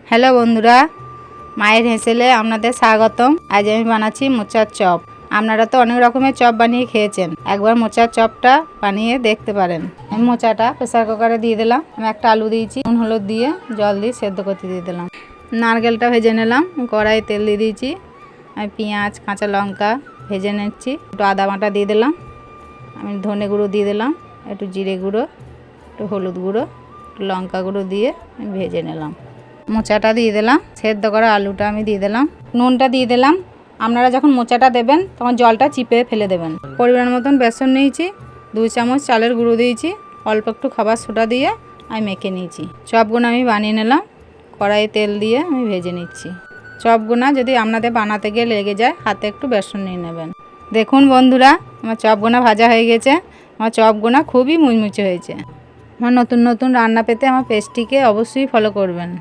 Hello বন্ধুরা, মায়ের হেসেলে আপনাদের স্বাগতম। আজ আমি বানাচ্ছি মোচার চপ। আপনারা তো অনেক রকমের চপ বানিয়ে খেয়েছেন, একবার মোচার চপটা বানিয়ে দেখতে পারেন। আমি মোচাটা প্রেসার কুকারে দিয়ে দিলাম। আমি একটা আলু দিয়েছি, নুন হলুদ দিয়ে জল দিয়ে সেদ্ধ করতে দিয়ে দিলাম। নারকেলটা ভেজে নিলাম, কড়াই তেল দিয়ে দিয়েছি। আমি পেঁয়াজ কাঁচা লঙ্কা ভেজে নিচ্ছি। একটু আদা বাটা দিয়ে দিলাম, আমি ধনে গুঁড়ো দিয়ে দিলাম, একটু জিরে গুঁড়ো, একটু হলুদ গুঁড়ো, একটু লঙ্কা গুঁড়ো দিয়ে আমি ভেজে নিলাম। মোচাটা দিয়ে দিলাম, সেদ্ধ করা আলুটা আমি দিয়ে দিলাম, নুনটা দিয়ে দিলাম। আপনারা যখন মোচাটা দেবেন তখন জলটা চিপে ফেলে দেবেন। পরিমাণ মতন বেসন নিয়েছি, 2 চামচ চালের গুঁড়ো দিয়েছি, অল্প একটু খাবার সোডা দিয়ে আমি মেখে নিয়েছি। চপগুলো আমি বানিয়ে নিলাম, কড়াইয়ে তেল দিয়ে আমি ভেজে নিচ্ছি। চপগুলো যদি আপনাদের বানাতে গিয়ে লেগে যায়, হাতে একটু বেসন নিয়ে নেবেন। দেখুন বন্ধুরা, আমার চপগুলো ভাজা হয়ে গেছে। আমার চপগুলো খুবই মুচমুচে হয়েছে। আমার নতুন নতুন রান্না পেতে আমার পেজটিকে অবশ্যই ফলো করবেন।